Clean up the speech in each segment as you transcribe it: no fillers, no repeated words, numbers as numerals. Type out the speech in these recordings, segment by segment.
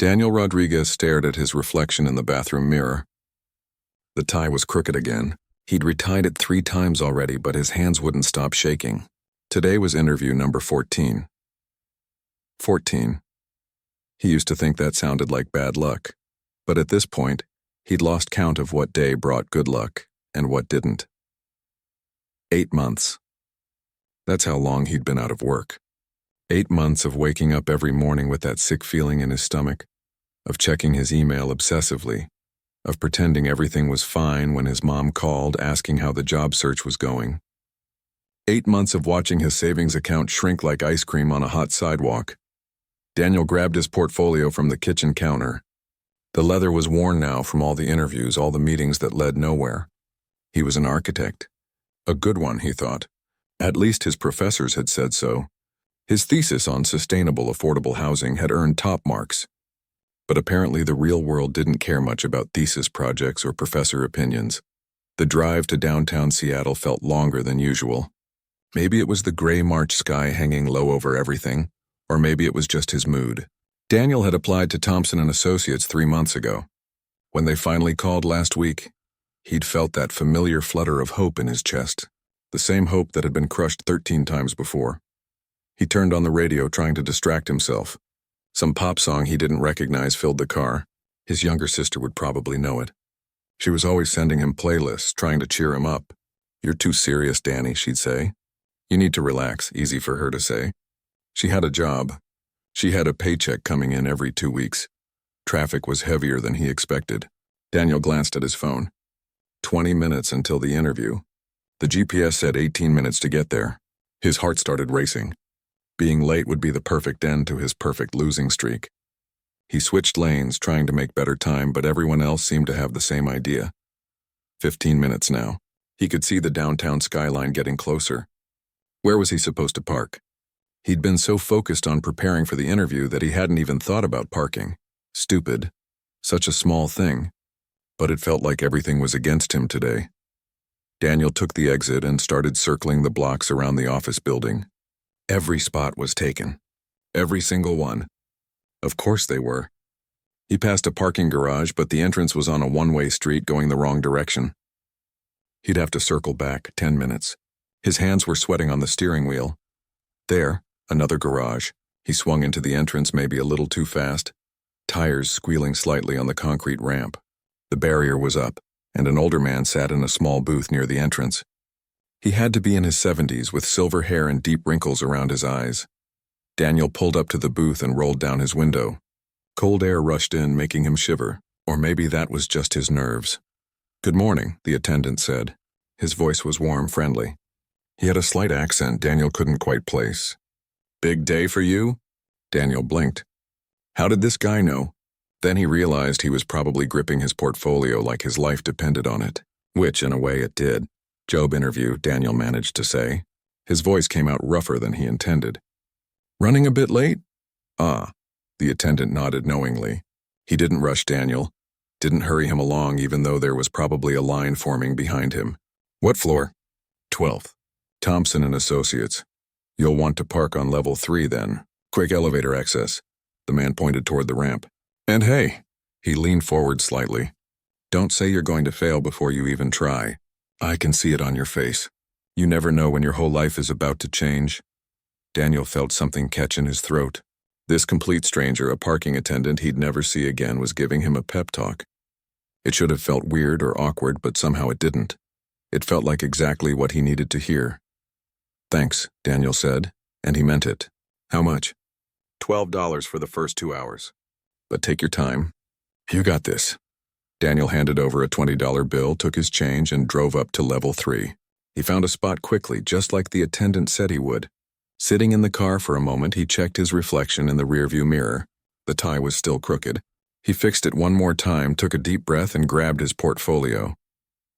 Daniel Rodriguez stared at his reflection in the bathroom mirror. The tie was crooked again. He'd retied it 3 times already, but his hands wouldn't stop shaking. Today was interview number 14. 14. He used to think that sounded like bad luck, but at this point, he'd lost count of what day brought good luck and what didn't. 8 months. That's how long he'd been out of work. 8 months of waking up every morning with that sick feeling in his stomach, of checking his email obsessively, of pretending everything was fine when his mom called asking how the job search was going. 8 months of watching his savings account shrink like ice cream on a hot sidewalk. Daniel grabbed his portfolio from the kitchen counter. The leather was worn now from all the interviews, all the meetings that led nowhere. He was an architect. A good one, he thought. At least his professors had said so. His thesis on sustainable, affordable housing had earned top marks. But apparently the real world didn't care much about thesis projects or professor opinions. The drive to downtown Seattle felt longer than usual. Maybe it was the gray March sky hanging low over everything, or maybe it was just his mood. Daniel had applied to Thompson & Associates 3 months ago. When they finally called last week, he'd felt that familiar flutter of hope in his chest, the same hope that had been crushed 13 times before. He turned on the radio trying to distract himself. Some pop song he didn't recognize filled the car. His younger sister would probably know it. She was always sending him playlists, trying to cheer him up. "You're too serious, Danny," she'd say. "You need to relax," easy for her to say. She had a job. She had a paycheck coming in every 2 weeks. Traffic was heavier than he expected. Daniel glanced at his phone. 20 minutes until the interview. The GPS said 18 minutes to get there. His heart started racing. Being late would be the perfect end to his perfect losing streak. He switched lanes, trying to make better time, but everyone else seemed to have the same idea. 15 minutes now. He could see the downtown skyline getting closer. Where was he supposed to park? He'd been so focused on preparing for the interview that he hadn't even thought about parking. Stupid. Such a small thing. But it felt like everything was against him today. Daniel took the exit and started circling the blocks around the office building. Every spot was taken. Every single one. Of course they were. He passed a parking garage, but the entrance was on a one-way street going the wrong direction. He'd have to circle back 10 minutes. His hands were sweating on the steering wheel. There, another garage. He swung into the entrance maybe a little too fast, tires squealing slightly on the concrete ramp. The barrier was up, and an older man sat in a small booth near the entrance. He had to be in his 70s with silver hair and deep wrinkles around his eyes. Daniel pulled up to the booth and rolled down his window. Cold air rushed in, making him shiver, or maybe that was just his nerves. "Good morning," the attendant said. His voice was warm, friendly. He had a slight accent Daniel couldn't quite place. "Big day for you?" Daniel blinked. How did this guy know? Then he realized he was probably gripping his portfolio like his life depended on it, which in a way it did. "Job interview," Daniel managed to say. His voice came out rougher than he intended. "Running a bit late?" "Ah." The attendant nodded knowingly. He didn't rush Daniel, didn't hurry him along even though there was probably a line forming behind him. "What floor?" 12th. Thompson & Associates. "You'll want to park on level 3 then. Quick elevator access." The man pointed toward the ramp. "And hey," he leaned forward slightly, "don't say you're going to fail before you even try. I can see it on your face. You never know when your whole life is about to change." Daniel felt something catch in his throat. This complete stranger, a parking attendant he'd never see again, was giving him a pep talk. It should have felt weird or awkward, but somehow it didn't. It felt like exactly what he needed to hear. "Thanks," Daniel said, and he meant it. "How much?" $12 for the first 2 hours. But take your time. You got this." Daniel handed over a $20 bill, took his change, and drove up to level 3. He found a spot quickly, just like the attendant said he would. Sitting in the car for a moment, he checked his reflection in the rearview mirror. The tie was still crooked. He fixed it one more time, took a deep breath, and grabbed his portfolio.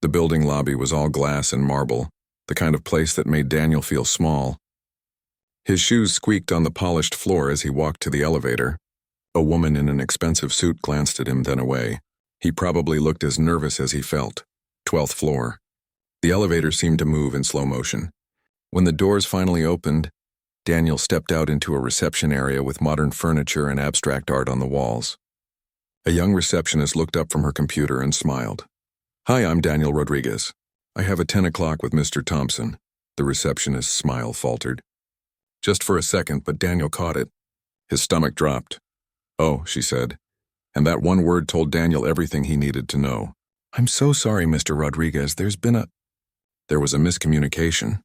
The building lobby was all glass and marble, the kind of place that made Daniel feel small. His shoes squeaked on the polished floor as he walked to the elevator. A woman in an expensive suit glanced at him, then away. He probably looked as nervous as he felt. 12th floor. The elevator seemed to move in slow motion. When the doors finally opened, Daniel stepped out into a reception area with modern furniture and abstract art on the walls. A young receptionist looked up from her computer and smiled. "Hi, I'm Daniel Rodriguez. I have a 10 o'clock with Mr. Thompson." The receptionist's smile faltered. Just for a second, but Daniel caught it. His stomach dropped. "Oh," she said, and that one word told Daniel everything he needed to know. "I'm so sorry, Mr. Rodriguez. There was a miscommunication.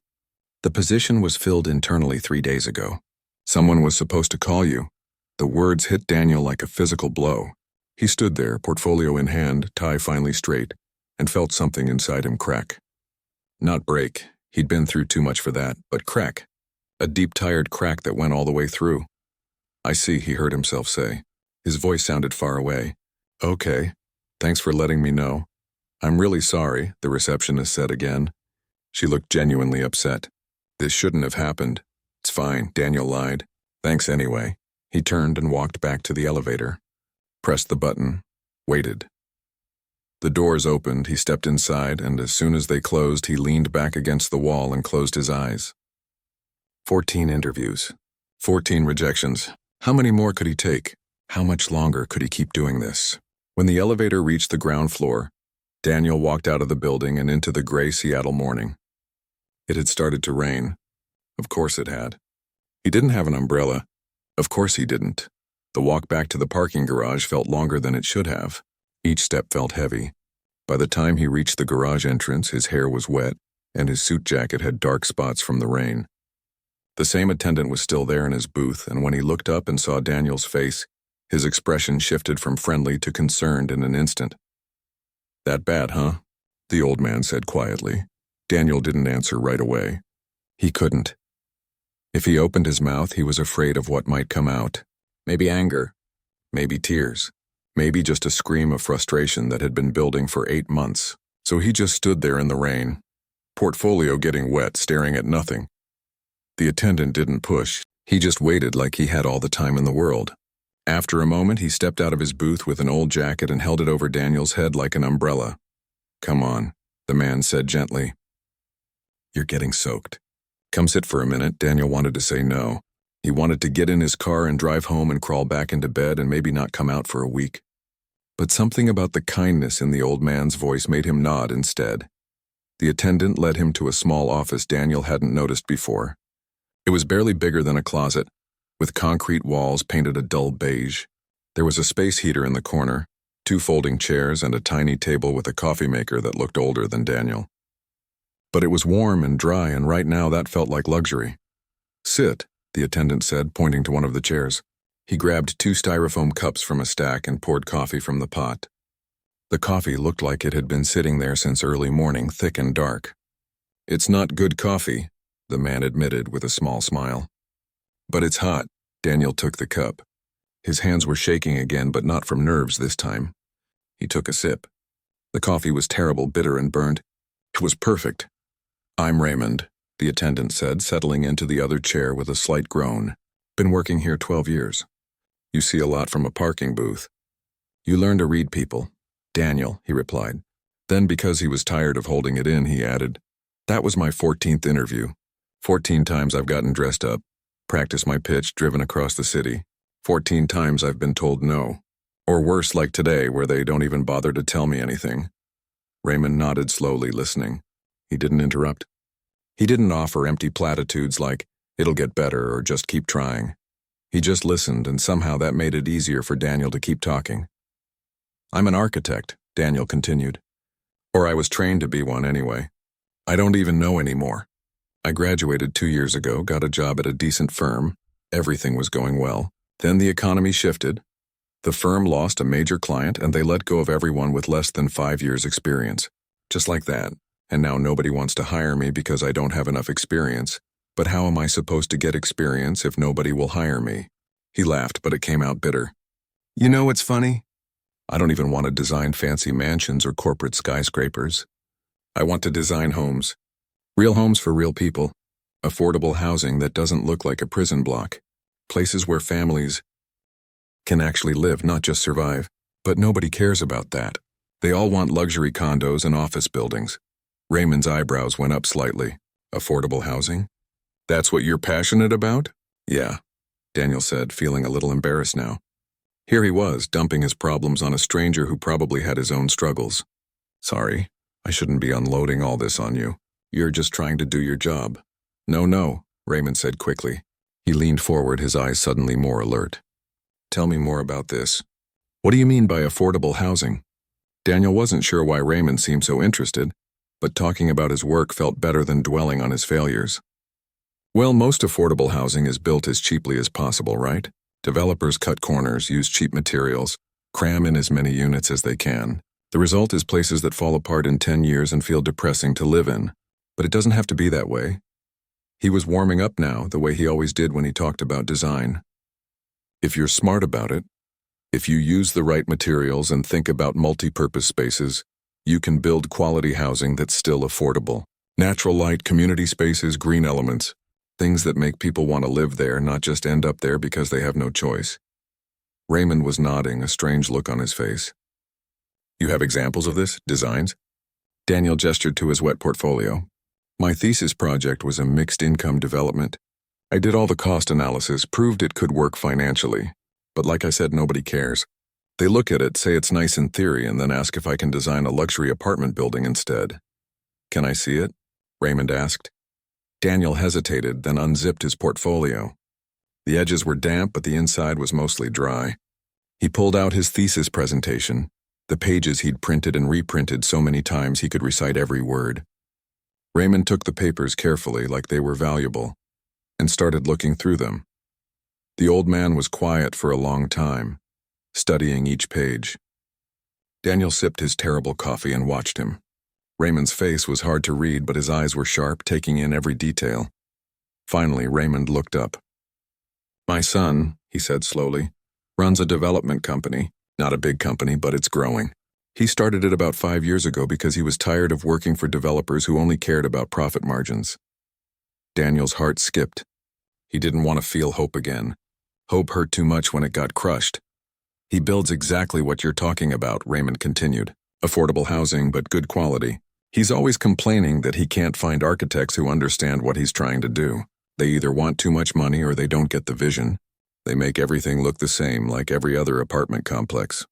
The position was filled internally 3 days ago. Someone was supposed to call you." The words hit Daniel like a physical blow. He stood there, portfolio in hand, tie finally straight, and felt something inside him crack. Not break. He'd been through too much for that, but crack. A deep, tired crack that went all the way through. "I see," he heard himself say. His voice sounded far away. "Okay. Thanks for letting me know." "I'm really sorry," the receptionist said again. She looked genuinely upset. "This shouldn't have happened." "It's fine," Daniel lied. "Thanks anyway." He turned and walked back to the elevator. Pressed the button. Waited. The doors opened, he stepped inside, and as soon as they closed, he leaned back against the wall and closed his eyes. 14 interviews. 14 rejections. How many more could he take? How much longer could he keep doing this? When the elevator reached the ground floor, Daniel walked out of the building and into the gray Seattle morning. It had started to rain. Of course it had. He didn't have an umbrella. Of course he didn't. The walk back to the parking garage felt longer than it should have. Each step felt heavy. By the time he reached the garage entrance, his hair was wet, and his suit jacket had dark spots from the rain. The same attendant was still there in his booth, and when he looked up and saw Daniel's face, his expression shifted from friendly to concerned in an instant. "That bad, huh?" the old man said quietly. Daniel didn't answer right away. He couldn't. If he opened his mouth, he was afraid of what might come out. Maybe anger. Maybe tears. Maybe just a scream of frustration that had been building for 8 months. So he just stood there in the rain, portfolio getting wet, staring at nothing. The attendant didn't push. He just waited like he had all the time in the world. After a moment, he stepped out of his booth with an old jacket and held it over Daniel's head like an umbrella. "Come on," the man said gently. "You're getting soaked." "Come sit for a minute." Daniel wanted to say no. He wanted to get in his car and drive home and crawl back into bed and maybe not come out for a week. But something about the kindness in the old man's voice made him nod instead. The attendant led him to a small office Daniel hadn't noticed before. It was barely bigger than a closet, with concrete walls painted a dull beige. There was a space heater in the corner, 2 folding chairs, and a tiny table with a coffee maker that looked older than Daniel. But it was warm and dry, and right now that felt like luxury. "Sit," the attendant said, pointing to one of the chairs. He grabbed 2 styrofoam cups from a stack and poured coffee from the pot. The coffee looked like it had been sitting there since early morning, thick and dark. "It's not good coffee," the man admitted with a small smile. "But it's hot." Daniel took the cup. His hands were shaking again, but not from nerves this time. He took a sip. The coffee was terrible, bitter and burnt. It was perfect. "I'm Raymond," the attendant said, settling into the other chair with a slight groan. "Been working here 12 years. You see a lot from a parking booth. You learn to read people." "Daniel," he replied. Then, because he was tired of holding it in, he added, "That was my 14th interview. 14 times I've gotten dressed up, practiced my pitch, driven across the city. 14 times I've been told no. Or worse, like today, where they don't even bother to tell me anything." Raymond nodded slowly, listening. He didn't interrupt. He didn't offer empty platitudes like, "It'll get better," or "just keep trying." He just listened, and somehow that made it easier for Daniel to keep talking. "I'm an architect," Daniel continued. "Or I was trained to be one anyway. I don't even know anymore. I graduated 2 years ago, got a job at a decent firm. Everything was going well. Then the economy shifted. The firm lost a major client, and they let go of everyone with less than 5 years' experience. Just like that. And now nobody wants to hire me because I don't have enough experience. But how am I supposed to get experience if nobody will hire me?" He laughed, but it came out bitter. "You know what's funny? I don't even want to design fancy mansions or corporate skyscrapers. I want to design homes. Real homes for real people. Affordable housing that doesn't look like a prison block. Places where families can actually live, not just survive. But nobody cares about that. They all want luxury condos and office buildings." Raymond's eyebrows went up slightly. "Affordable housing? That's what you're passionate about?" "Yeah," Daniel said, feeling a little embarrassed now. Here he was, dumping his problems on a stranger who probably had his own struggles. Sorry, I shouldn't be unloading all this on you. You're just trying to do your job. No, Raymond said quickly. He leaned forward, his eyes suddenly more alert. Tell me more about this. What do you mean by affordable housing? Daniel wasn't sure why Raymond seemed so interested, but talking about his work felt better than dwelling on his failures. Well, most affordable housing is built as cheaply as possible, right? Developers cut corners, use cheap materials, cram in as many units as they can. The result is places that fall apart in 10 years and feel depressing to live in. But it doesn't have to be that way. He was warming up now, the way he always did when he talked about design. If you're smart about it, if you use the right materials and think about multi-purpose spaces, you can build quality housing that's still affordable. Natural light, community spaces, green elements, things that make people want to live there, not just end up there because they have no choice. Raymond was nodding, a strange look on his face. You have examples of this? Designs? Daniel gestured to his wet portfolio. My thesis project was a mixed-income development. I did all the cost analysis, proved it could work financially. But like I said, nobody cares. They look at it, say it's nice in theory, and then ask if I can design a luxury apartment building instead. Can I see it? Raymond asked. Daniel hesitated, then unzipped his portfolio. The edges were damp, but the inside was mostly dry. He pulled out his thesis presentation, the pages he'd printed and reprinted so many times he could recite every word. Raymond took the papers carefully, like they were valuable, and started looking through them. The old man was quiet for a long time, studying each page. Daniel sipped his terrible coffee and watched him. Raymond's face was hard to read, but his eyes were sharp, taking in every detail. Finally, Raymond looked up. My son, he said slowly, runs a development company. Not a big company, but it's growing. He started it about 5 years ago because he was tired of working for developers who only cared about profit margins. Daniel's heart skipped. He didn't want to feel hope again. Hope hurt too much when it got crushed. He builds exactly what you're talking about, Raymond continued. Affordable housing, but good quality. He's always complaining that he can't find architects who understand what he's trying to do. They either want too much money or they don't get the vision. They make everything look the same, like every other apartment complex.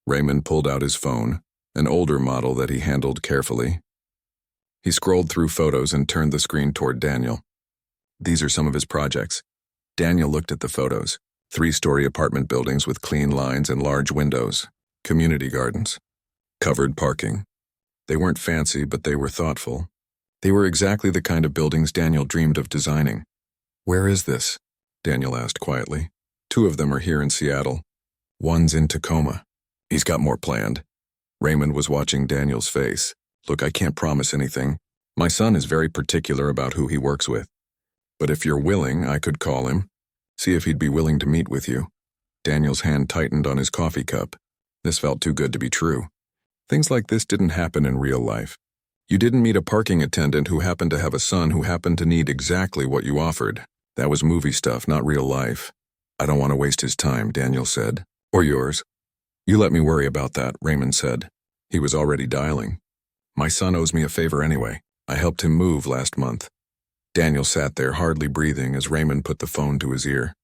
Raymond pulled out his phone, an older model that he handled carefully. He scrolled through photos and turned the screen toward Daniel. These are some of his projects. Daniel looked at the photos. 3-story apartment buildings with clean lines and large windows. Community gardens. Covered parking. They weren't fancy, but they were thoughtful. They were exactly the kind of buildings Daniel dreamed of designing. Where is this? Daniel asked quietly. 2 of them are here in Seattle. One's in Tacoma. He's got more planned. Raymond was watching Daniel's face. Look, I can't promise anything. My son is very particular about who he works with. But if you're willing, I could call him. See if he'd be willing to meet with you. Daniel's hand tightened on his coffee cup. This felt too good to be true. Things like this didn't happen in real life. You didn't meet a parking attendant who happened to have a son who happened to need exactly what you offered. That was movie stuff, not real life. I don't want to waste his time, Daniel said. Or yours. You let me worry about that, Raymond said. He was already dialing. My son owes me a favor anyway. I helped him move last month. Daniel sat there, hardly breathing, as Raymond put the phone to his ear.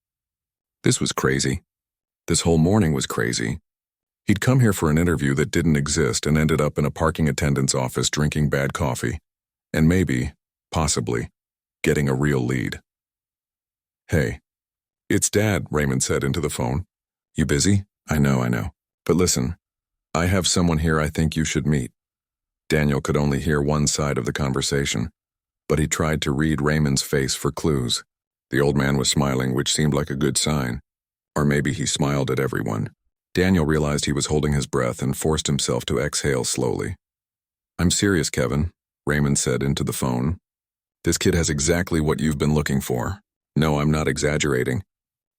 This was crazy. This whole morning was crazy. He'd come here for an interview that didn't exist and ended up in a parking attendant's office drinking bad coffee. And maybe, possibly, getting a real lead. Hey. It's Dad, Raymond said into the phone. You busy? I know. But listen, I have someone here I think you should meet. Daniel could only hear one side of the conversation, but he tried to read Raymond's face for clues. The old man was smiling, which seemed like a good sign. Or maybe he smiled at everyone. Daniel realized he was holding his breath and forced himself to exhale slowly. I'm serious, Kevin, Raymond said into the phone. This kid has exactly what you've been looking for. No, I'm not exaggerating.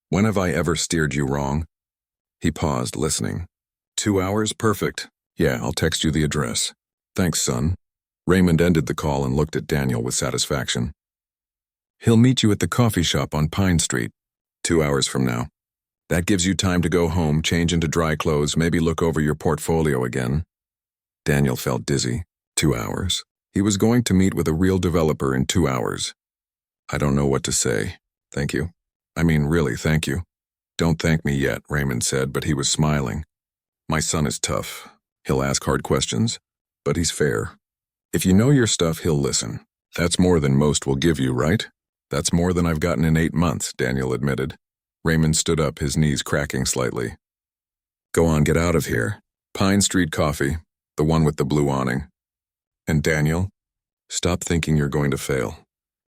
When have I ever steered you wrong? He paused, listening. 2 hours? Perfect. Yeah, I'll text you the address. Thanks, son. Raymond ended the call and looked at Daniel with satisfaction. He'll meet you at the coffee shop on Pine Street, 2 hours from now. That gives you time to go home, change into dry clothes, maybe look over your portfolio again. Daniel felt dizzy. 2 hours. He was going to meet with a real developer in 2 hours. I don't know what to say. Thank you. I mean, really, thank you. Don't thank me yet, Raymond said, but he was smiling. My son is tough. He'll ask hard questions, but he's fair. If you know your stuff, he'll listen. That's more than most will give you, right? That's more than I've gotten in 8 months, Daniel admitted. Raymond stood up, his knees cracking slightly. Go on, get out of here. Pine Street Coffee, the one with the blue awning. And Daniel, stop thinking you're going to fail.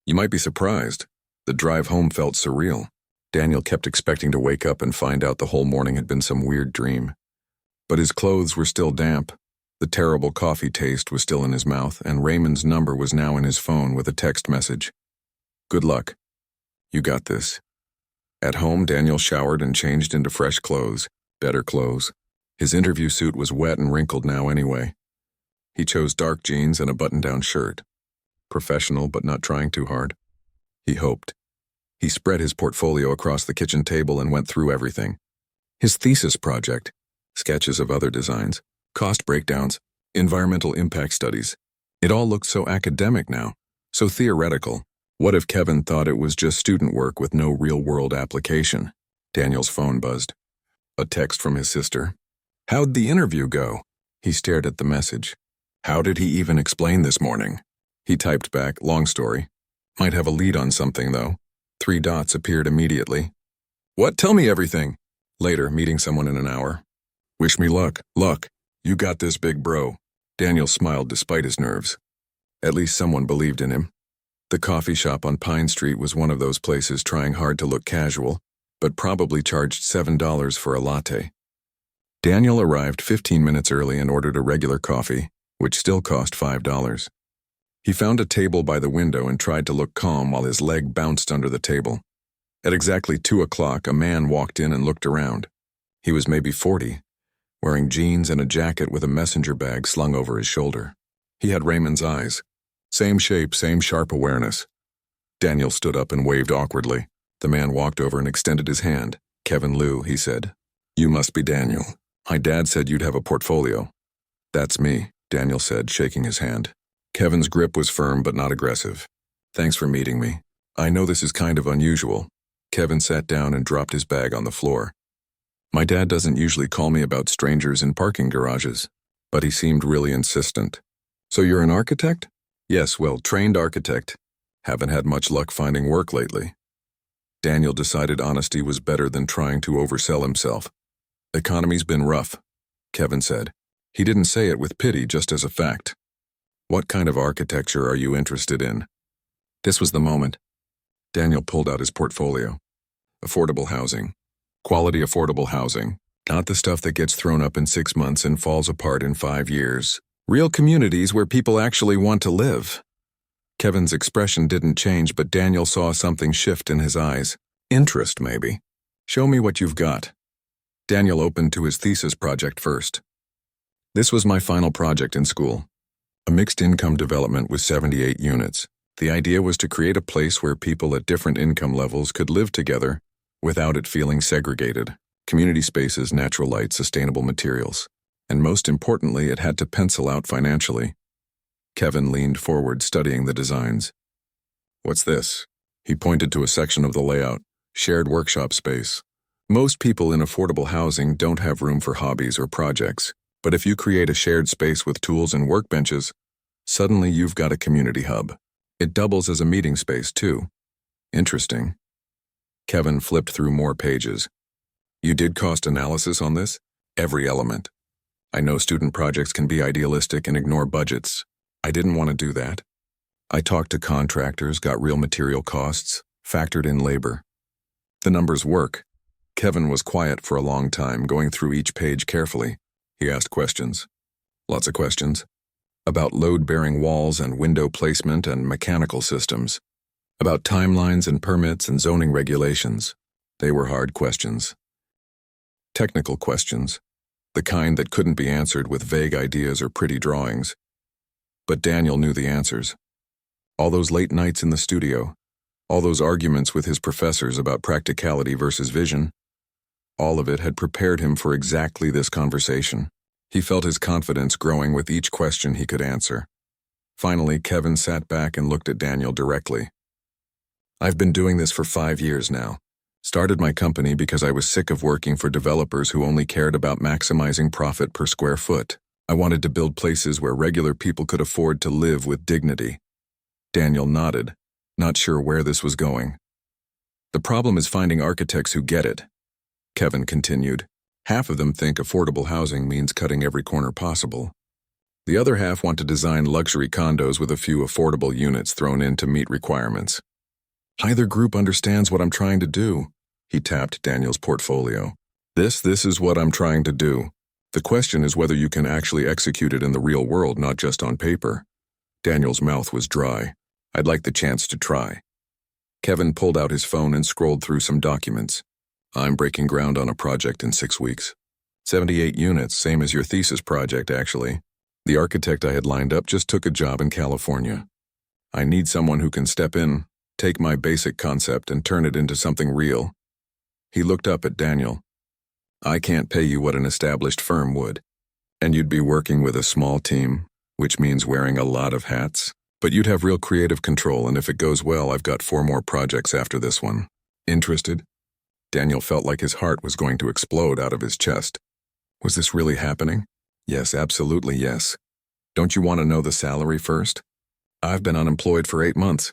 You might be surprised. The drive home felt surreal. Daniel kept expecting to wake up and find out the whole morning had been some weird dream. But his clothes were still damp. The terrible coffee taste was still in his mouth, and Raymond's number was now in his phone with a text message. Good luck. You got this. At home, Daniel showered and changed into fresh clothes, better clothes. His interview suit was wet and wrinkled now anyway. He chose dark jeans and a button-down shirt. Professional, but not trying too hard. He hoped. He spread his portfolio across the kitchen table and went through everything. His thesis project, sketches of other designs, cost breakdowns, environmental impact studies. It all looked so academic now, so theoretical. What if Kevin thought it was just student work with no real-world application? Daniel's phone buzzed. A text from his sister. How'd the interview go? He stared at the message. How did he even explain this morning? He typed back, long story. Might have a lead on something, though. 3 dots appeared immediately. What? Tell me everything. Later, meeting someone in an hour. Wish me luck. Luck. You got this, big bro. Daniel smiled despite his nerves. At least someone believed in him. The coffee shop on Pine Street was one of those places trying hard to look casual, but probably charged $7 for a latte. Daniel arrived 15 minutes early and ordered a regular coffee, which still cost $5. He found a table by the window and tried to look calm while his leg bounced under the table. At exactly 2 o'clock, a man walked in and looked around. He was maybe 40, wearing jeans and a jacket with a messenger bag slung over his shoulder. He had Raymond's eyes. Same shape, same sharp awareness. Daniel stood up and waved awkwardly. The man walked over and extended his hand. Kevin Liu, he said. You must be Daniel. My dad said you'd have a portfolio. That's me, Daniel said, shaking his hand. Kevin's grip was firm but not aggressive. Thanks for meeting me. I know this is kind of unusual. Kevin sat down and dropped his bag on the floor. My dad doesn't usually call me about strangers in parking garages, but he seemed really insistent. So you're an architect? Yes, well, trained architect. Haven't had much luck finding work lately. Daniel decided honesty was better than trying to oversell himself. Economy's been rough, Kevin said. He didn't say it with pity, just as a fact. What kind of architecture are you interested in? This was the moment. Daniel pulled out his portfolio. Affordable housing. Quality affordable housing. Not the stuff that gets thrown up in 6 months and falls apart in 5 years. Real communities where people actually want to live. Kevin's expression didn't change, but Daniel saw something shift in his eyes. Interest, maybe. Show me what you've got. Daniel opened to his thesis project first. This was my final project in school. A mixed-income development with 78 units. The idea was to create a place where people at different income levels could live together without it feeling segregated. Community spaces, natural light, sustainable materials. And most importantly, it had to pencil out financially. Kevin leaned forward, studying the designs. What's this? He pointed to a section of the layout. Shared workshop space. Most people in affordable housing don't have room for hobbies or projects. But if you create a shared space with tools and workbenches, suddenly you've got a community hub. It doubles as a meeting space, too. Interesting. Kevin flipped through more pages. You did cost analysis on this? Every element. I know student projects can be idealistic and ignore budgets. I didn't want to do that. I talked to contractors, got real material costs, factored in labor. The numbers work. Kevin was quiet for a long time, going through each page carefully. He asked questions. Lots of questions. About load-bearing walls and window placement and mechanical systems. About timelines and permits and zoning regulations. They were hard questions. Technical questions. The kind that couldn't be answered with vague ideas or pretty drawings. But Daniel knew the answers. All those late nights in the studio. All those arguments with his professors about practicality versus vision. All of it had prepared him for exactly this conversation. He felt his confidence growing with each question he could answer. Finally, Kevin sat back and looked at Daniel directly. I've been doing this for 5 years now. Started my company because I was sick of working for developers who only cared about maximizing profit per square foot. I wanted to build places where regular people could afford to live with dignity. Daniel nodded, not sure where this was going. The problem is finding architects who get it. Kevin continued. Half of them think affordable housing means cutting every corner possible. The other half want to design luxury condos with a few affordable units thrown in to meet requirements. Neither group understands what I'm trying to do. He tapped Daniel's portfolio. This is what I'm trying to do. The question is whether you can actually execute it in the real world, not just on paper. Daniel's mouth was dry. I'd like the chance to try. Kevin pulled out his phone and scrolled through some documents. I'm breaking ground on a project in 6 weeks. 78 units, same as your thesis project, actually. The architect I had lined up just took a job in California. I need someone who can step in, take my basic concept and turn it into something real. He looked up at Daniel. I can't pay you what an established firm would. And you'd be working with a small team, which means wearing a lot of hats. But you'd have real creative control, and if it goes well, I've got 4 more projects after this one. Interested? Daniel felt like his heart was going to explode out of his chest. Was this really happening? Yes, absolutely yes. Don't you want to know the salary first? I've been unemployed for 8 months.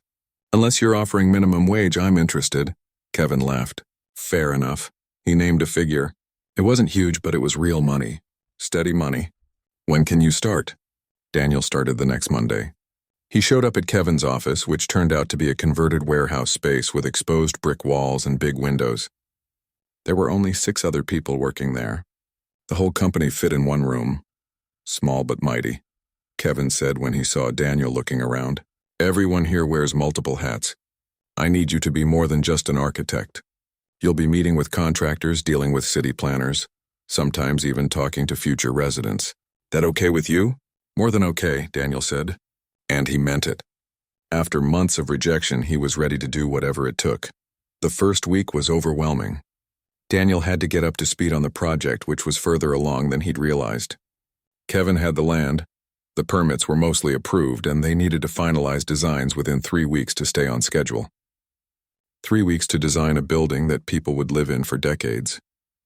Unless you're offering minimum wage, I'm interested. Kevin laughed. Fair enough. He named a figure. It wasn't huge, but it was real money. Steady money. When can you start? Daniel started the next Monday. He showed up at Kevin's office, which turned out to be a converted warehouse space with exposed brick walls and big windows. There were only 6 other people working there. The whole company fit in one room. Small but mighty, Kevin said when he saw Daniel looking around. Everyone here wears multiple hats. I need you to be more than just an architect. You'll be meeting with contractors, dealing with city planners, sometimes even talking to future residents. That okay with you? More than okay, Daniel said. And he meant it. After months of rejection, he was ready to do whatever it took. The first week was overwhelming. Daniel had to get up to speed on the project, which was further along than he'd realized. Kevin had the land. The permits were mostly approved, and they needed to finalize designs within 3 weeks to stay on schedule. 3 weeks to design a building that people would live in for decades.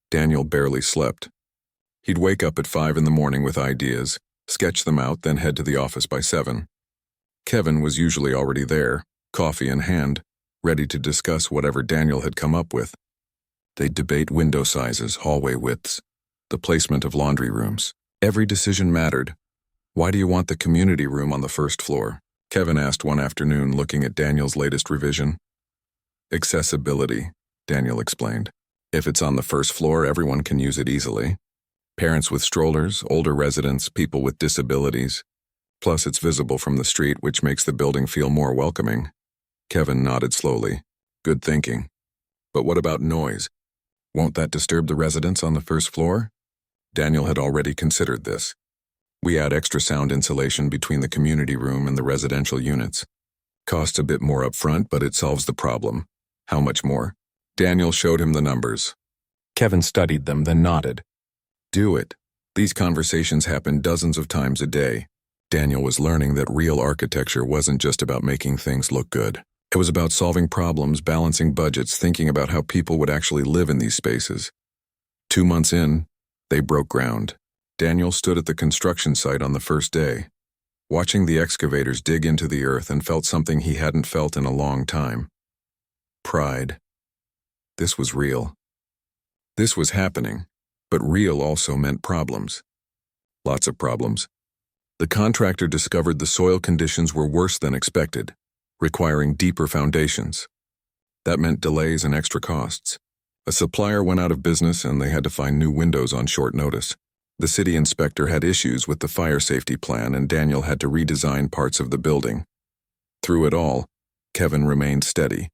Daniel barely slept. He'd wake up at 5 in the morning with ideas, sketch them out, then head to the office by 7. Kevin was usually already there, coffee in hand, ready to discuss whatever Daniel had come up with. They'd debate window sizes, hallway widths, the placement of laundry rooms. Every decision mattered. Why do you want the community room on the first floor? Kevin asked one afternoon, looking at Daniel's latest revision. Accessibility, Daniel explained. If it's on the first floor, everyone can use it easily. Parents with strollers, older residents, people with disabilities. Plus, it's visible from the street, which makes the building feel more welcoming. Kevin nodded slowly. Good thinking. But what about noise? Won't that disturb the residents on the first floor? Daniel had already considered this. We add extra sound insulation between the community room and the residential units. Costs a bit more up front, but it solves the problem. How much more? Daniel showed him the numbers. Kevin studied them, then nodded. Do it. These conversations happen dozens of times a day. Daniel was learning that real architecture wasn't just about making things look good. It was about solving problems, balancing budgets, thinking about how people would actually live in these spaces. 2 months in, they broke ground. Daniel stood at the construction site on the first day, watching the excavators dig into the earth, and felt something he hadn't felt in a long time. Pride. This was real. This was happening, but real also meant problems. Lots of problems. The contractor discovered the soil conditions were worse than expected, requiring deeper foundations. That meant delays and extra costs. A supplier went out of business and they had to find new windows on short notice. The city inspector had issues with the fire safety plan and Daniel had to redesign parts of the building. Through it all, Kevin remained steady.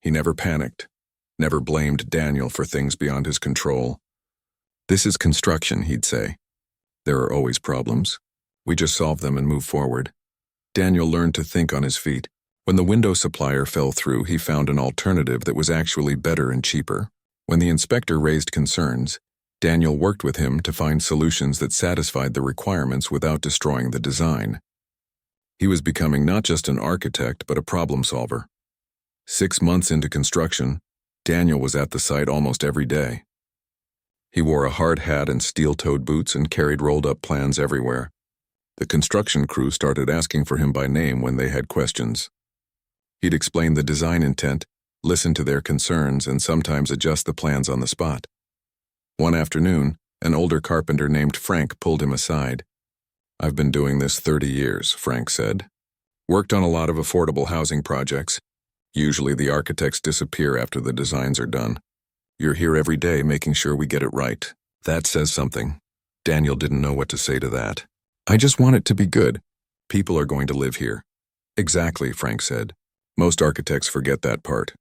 He never panicked, never blamed Daniel for things beyond his control. This is construction, he'd say. There are always problems. We just solve them and move forward. Daniel learned to think on his feet. When the window supplier fell through, he found an alternative that was actually better and cheaper. When the inspector raised concerns, Daniel worked with him to find solutions that satisfied the requirements without destroying the design. He was becoming not just an architect, but a problem solver. 6 months into construction, Daniel was at the site almost every day. He wore a hard hat and steel-toed boots and carried rolled-up plans everywhere. The construction crew started asking for him by name when they had questions. He'd explain the design intent, listen to their concerns, and sometimes adjust the plans on the spot. One afternoon, an older carpenter named Frank pulled him aside. "I've been doing this 30 years, Frank said. Worked on a lot of affordable housing projects. Usually the architects disappear after the designs are done. You're here every day making sure we get it right. That says something." Daniel didn't know what to say to that. "I just want it to be good. People are going to live here." "Exactly," Frank said. "Most architects forget that part."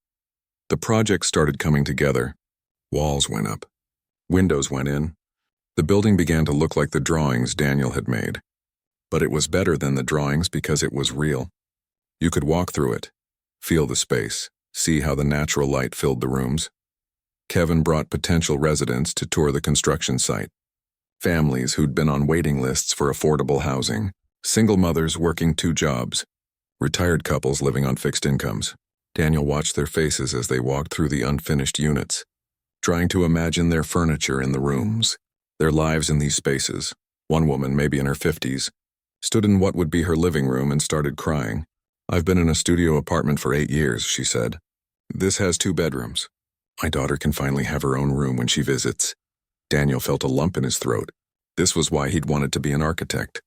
The project started coming together. Walls went up. Windows went in. The building began to look like the drawings Daniel had made. But it was better than the drawings because it was real. You could walk through it, feel the space, see how the natural light filled the rooms. Kevin brought potential residents to tour the construction site. Families who'd been on waiting lists for affordable housing, single mothers working 2 jobs, retired couples living on fixed incomes. Daniel watched their faces as they walked through the unfinished units, trying to imagine their furniture in the rooms, their lives in these spaces. One woman, maybe in her 50s, stood in what would be her living room and started crying. "I've been in a studio apartment for 8 years, she said. "This has 2 bedrooms. My daughter can finally have her own room when she visits." Daniel felt a lump in his throat. This was why he'd wanted to be an architect.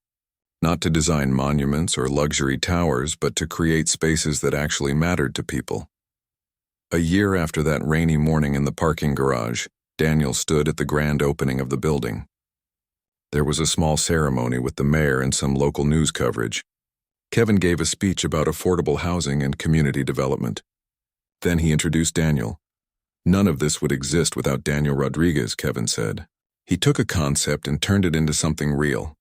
Not to design monuments or luxury towers, but to create spaces that actually mattered to people. A year after that rainy morning in the parking garage, Daniel stood at the grand opening of the building. There was a small ceremony with the mayor and some local news coverage. Kevin gave a speech about affordable housing and community development. Then he introduced Daniel. "None of this would exist without Daniel Rodriguez," Kevin said. "He took a concept and turned it into something real.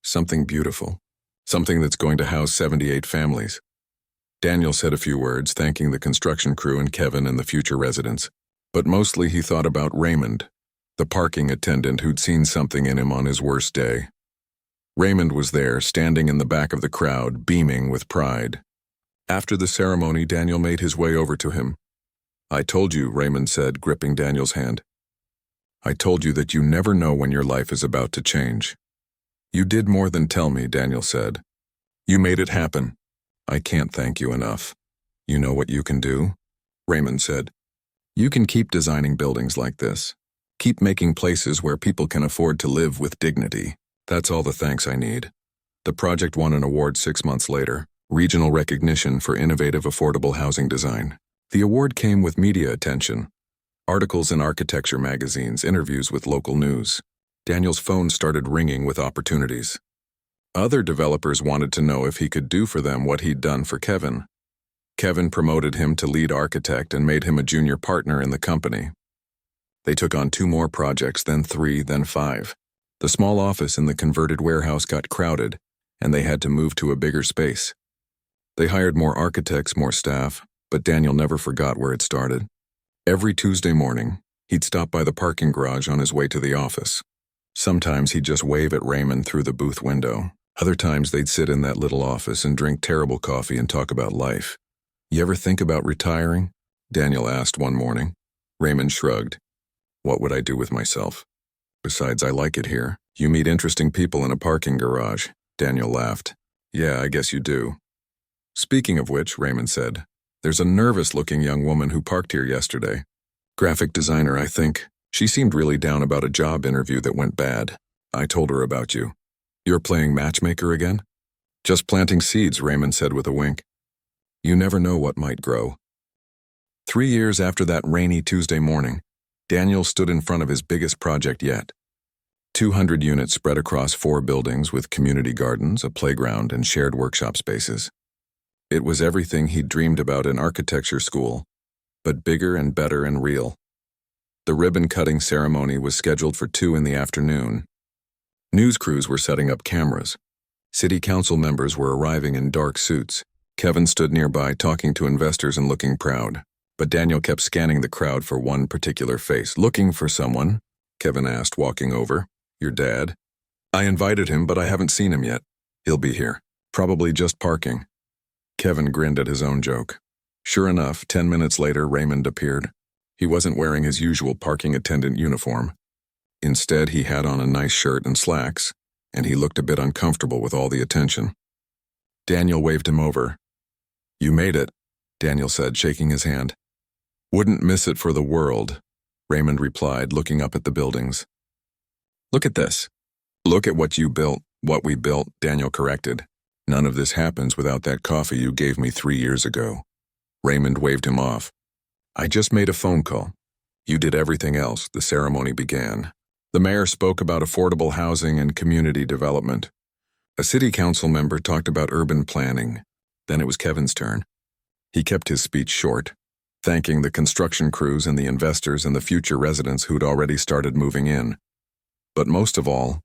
Something beautiful. Something that's going to house 78 families." Daniel said a few words, thanking the construction crew and Kevin and the future residents. But mostly he thought about Raymond, the parking attendant who'd seen something in him on his worst day. Raymond was there, standing in the back of the crowd, beaming with pride. After the ceremony, Daniel made his way over to him. "I told you," Raymond said, gripping Daniel's hand. "I told you that you never know when your life is about to change." "You did more than tell me," Daniel said. "You made it happen. I can't thank you enough." "You know what you can do?" Raymond said. "You can keep designing buildings like this. Keep making places where people can afford to live with dignity. That's all the thanks I need." The project won an award 6 months later, regional recognition for innovative affordable housing design. The award came with media attention, articles in architecture magazines, interviews with local news. Daniel's phone started ringing with opportunities. Other developers wanted to know if he could do for them what he'd done for Kevin. Kevin promoted him to lead architect and made him a junior partner in the company. They took on 2 more projects, then 3, then 5. The small office in the converted warehouse got crowded, and they had to move to a bigger space. They hired more architects, more staff, but Daniel never forgot where it started. Every Tuesday morning, he'd stop by the parking garage on his way to the office. Sometimes he'd just wave at Raymond through the booth window. Other times they'd sit in that little office and drink terrible coffee and talk about life. "You ever think about retiring?" Daniel asked one morning. Raymond shrugged. "What would I do with myself? Besides, I like it here. You meet interesting people in a parking garage." Daniel laughed. "Yeah, I guess you do." "Speaking of which," Raymond said, "there's a nervous-looking young woman who parked here yesterday. Graphic designer, I think. She seemed really down about a job interview that went bad. I told her about you." "You're playing matchmaker again?" "Just planting seeds," Raymond said with a wink. "You never know what might grow." 3 years after that rainy Tuesday morning, Daniel stood in front of his biggest project yet. 200 units spread across 4 buildings with community gardens, a playground, and shared workshop spaces. It was everything he'd dreamed about in architecture school, but bigger and better and real. The ribbon-cutting ceremony was scheduled for 2 in the afternoon. News crews were setting up cameras. City council members were arriving in dark suits. Kevin stood nearby talking to investors and looking proud. But Daniel kept scanning the crowd for one particular face. "Looking for someone?" Kevin asked, walking over. "Your dad?" "I invited him, but I haven't seen him yet. He'll be here. Probably just parking." Kevin grinned at his own joke. Sure enough, 10 minutes later, Raymond appeared. He wasn't wearing his usual parking attendant uniform. Instead, he had on a nice shirt and slacks, and he looked a bit uncomfortable with all the attention. Daniel waved him over. "You made it," Daniel said, shaking his hand. "Wouldn't miss it for the world," Raymond replied, looking up at the buildings. "Look at this." "Look at what you built, what we built," Daniel corrected. "None of this happens without that coffee you gave me 3 years ago." Raymond waved him off. "I just made a phone call. You did everything else." The ceremony began. The mayor spoke about affordable housing and community development. A city council member talked about urban planning. Then it was Kevin's turn. He kept his speech short, thanking the construction crews and the investors and the future residents who'd already started moving in. "But most of all,"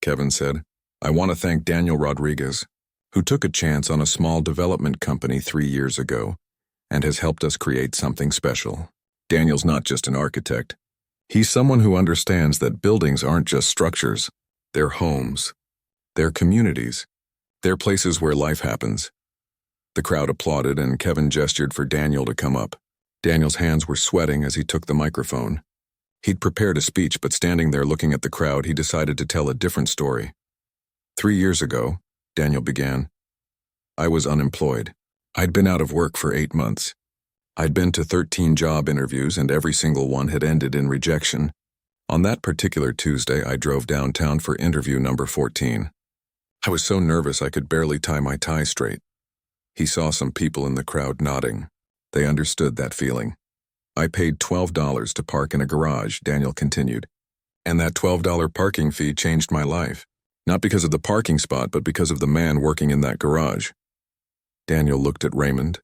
Kevin said, "I want to thank Daniel Rodriguez, who took a chance on a small development company 3 years ago and has helped us create something special." Daniel's not just an architect. He's someone who understands that buildings aren't just structures. They're homes. They're communities. They're places where life happens. The crowd applauded, and Kevin gestured for Daniel to come up. Daniel's hands were sweating as he took the microphone. He'd prepared a speech, but standing there looking at the crowd, he decided to tell a different story. 3 years ago, Daniel began, I was unemployed. I'd been out of work for 8 months. I'd been to 13 job interviews, and every single one had ended in rejection. On that particular Tuesday, I drove downtown for interview number 14. I was so nervous I could barely tie my tie straight. He saw some people in the crowd nodding. They understood that feeling. I paid $12 to park in a garage, Daniel continued. And that $12 parking fee changed my life. Not because of the parking spot, but because of the man working in that garage. Daniel looked at Raymond,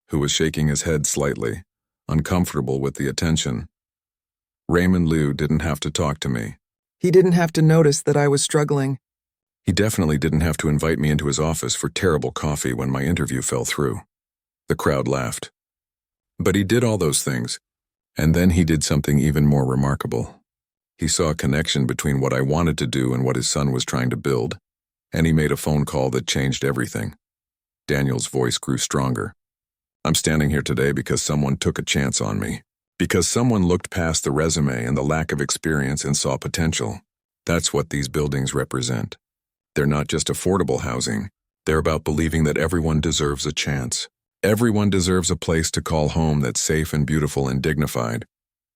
who was shaking his head slightly, uncomfortable with the attention. Raymond Liu didn't have to talk to me. He didn't have to notice that I was struggling. He definitely didn't have to invite me into his office for terrible coffee when my interview fell through. The crowd laughed. But he did all those things, and then he did something even more remarkable. He saw a connection between what I wanted to do and what his son was trying to build, and he made a phone call that changed everything. Daniel's voice grew stronger. I'm standing here today because someone took a chance on me. Because someone looked past the resume and the lack of experience and saw potential. That's what these buildings represent. They're not just affordable housing. They're about believing that everyone deserves a chance. Everyone deserves a place to call home that's safe and beautiful and dignified.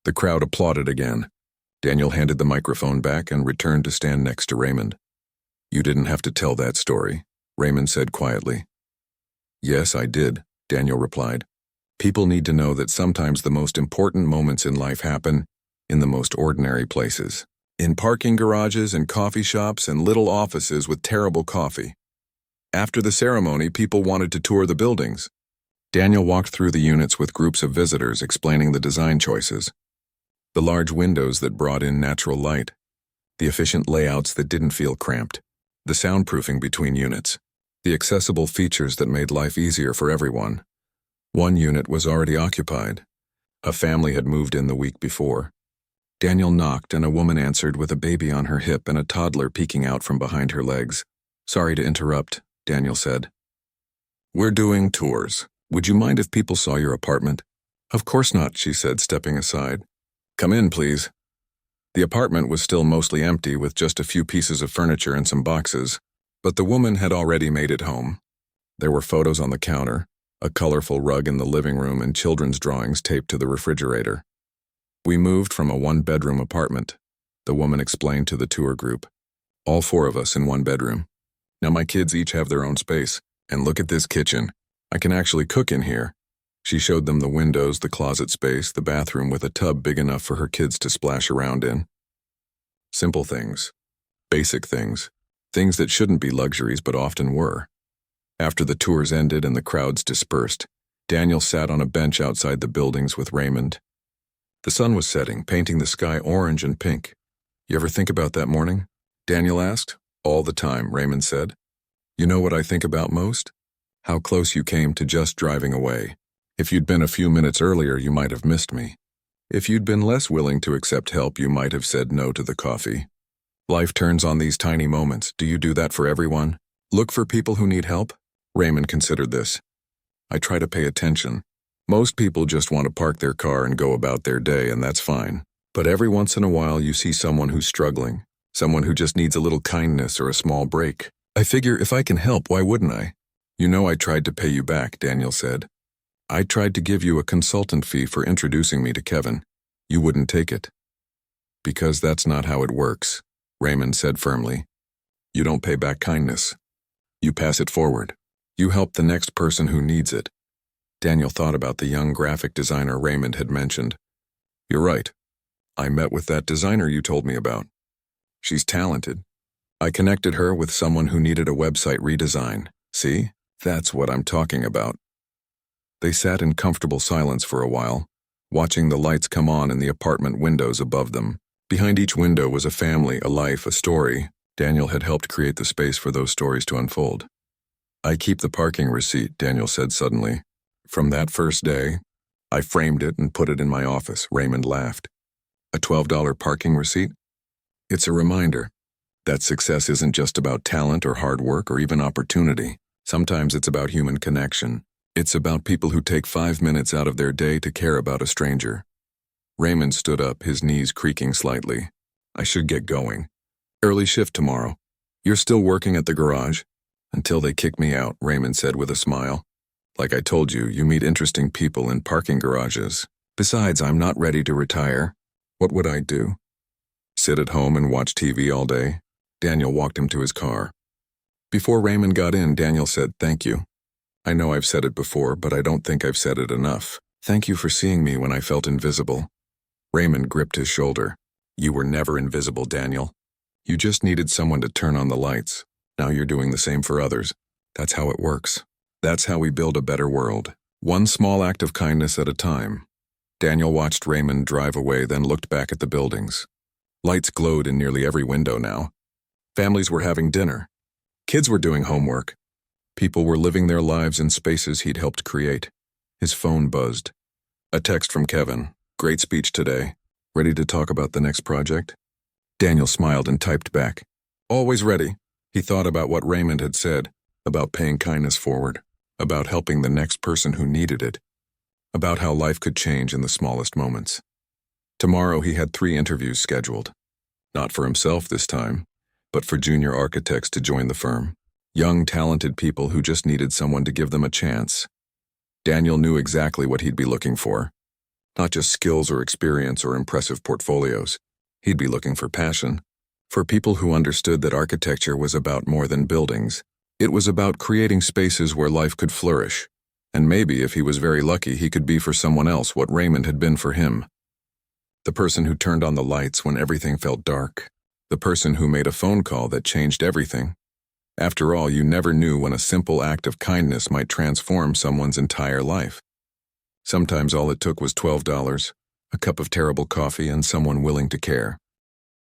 The crowd applauded again. Daniel handed the microphone back and returned to stand next to Raymond. You didn't have to tell that story, Raymond said quietly. Yes, I did, Daniel replied. People need to know that sometimes the most important moments in life happen in the most ordinary places. In parking garages and coffee shops and little offices with terrible coffee. After the ceremony, people wanted to tour the buildings. Daniel walked through the units with groups of visitors explaining the design choices. The large windows that brought in natural light. The efficient layouts that didn't feel cramped. The soundproofing between units. The accessible features that made life easier for everyone. One unit was already occupied. A family had moved in the week before. Daniel knocked and a woman answered with a baby on her hip and a toddler peeking out from behind her legs. Sorry to interrupt, Daniel said. We're doing tours. Would you mind if people saw your apartment? Of course not, she said, stepping aside. Come in, please. The apartment was still mostly empty with just a few pieces of furniture and some boxes, but the woman had already made it home. There were photos on the counter, a colorful rug in the living room, and children's drawings taped to the refrigerator. We moved from a one-bedroom apartment, the woman explained to the tour group. All 4 of us in one bedroom. Now my kids each have their own space, and look at this kitchen. I can actually cook in here. She showed them the windows, the closet space, the bathroom with a tub big enough for her kids to splash around in. Simple things. Basic things. Things that shouldn't be luxuries but often were. After the tours ended and the crowds dispersed, Daniel sat on a bench outside the buildings with Raymond. The sun was setting, painting the sky orange and pink. You ever think about that morning? Daniel asked. All the time, Raymond said. You know what I think about most? How close you came to just driving away. If you'd been a few minutes earlier, you might have missed me. If you'd been less willing to accept help, you might have said no to the coffee. Life turns on these tiny moments. Do you do that for everyone? Look for people who need help? Raymond considered this. I try to pay attention. Most people just want to park their car and go about their day, and that's fine. But every once in a while you see someone who's struggling, someone who just needs a little kindness or a small break. I figure if I can help, why wouldn't I? You know I tried to pay you back, Daniel said. I tried to give you a consultant fee for introducing me to Kevin. You wouldn't take it. Because that's not how it works, Raymond said firmly. You don't pay back kindness. You pass it forward. You help the next person who needs it. Daniel thought about the young graphic designer Raymond had mentioned. You're right. I met with that designer you told me about. She's talented. I connected her with someone who needed a website redesign. See? That's what I'm talking about. They sat in comfortable silence for a while, watching the lights come on in the apartment windows above them. Behind each window was a family, a life, a story. Daniel had helped create the space for those stories to unfold. I keep the parking receipt, Daniel said suddenly. From that first day, I framed it and put it in my office. Raymond laughed. A $12 parking receipt? It's a reminder that success isn't just about talent or hard work or even opportunity. Sometimes it's about human connection. It's about people who take 5 minutes out of their day to care about a stranger. Raymond stood up, his knees creaking slightly. I should get going. Early shift tomorrow. You're still working at the garage? Until they kick me out, Raymond said with a smile. Like I told you, you meet interesting people in parking garages. Besides, I'm not ready to retire. What would I do? Sit at home and watch TV all day? Daniel walked him to his car. Before Raymond got in, Daniel said, "Thank you. I know I've said it before, but I don't think I've said it enough. Thank you for seeing me when I felt invisible." Raymond gripped his shoulder. You were never invisible, Daniel. You just needed someone to turn on the lights. Now you're doing the same for others. That's how it works. That's how we build a better world. One small act of kindness at a time. Daniel watched Raymond drive away, then looked back at the buildings. Lights glowed in nearly every window now. Families were having dinner. Kids were doing homework. People were living their lives in spaces he'd helped create. His phone buzzed. A text from Kevin. Great speech today. Ready to talk about the next project? Daniel smiled and typed back. Always ready. He thought about what Raymond had said, about paying kindness forward, about helping the next person who needed it, about how life could change in the smallest moments. Tomorrow he had 3 interviews scheduled. Not for himself this time, but for junior architects to join the firm. Young, talented people who just needed someone to give them a chance. Daniel knew exactly what he'd be looking for. Not just skills or experience or impressive portfolios. He'd be looking for passion. For people who understood that architecture was about more than buildings. It was about creating spaces where life could flourish. And maybe, if he was very lucky, he could be for someone else what Raymond had been for him. The person who turned on the lights when everything felt dark. The person who made a phone call that changed everything. After all, you never knew when a simple act of kindness might transform someone's entire life. Sometimes all it took was $12, a cup of terrible coffee, and someone willing to care.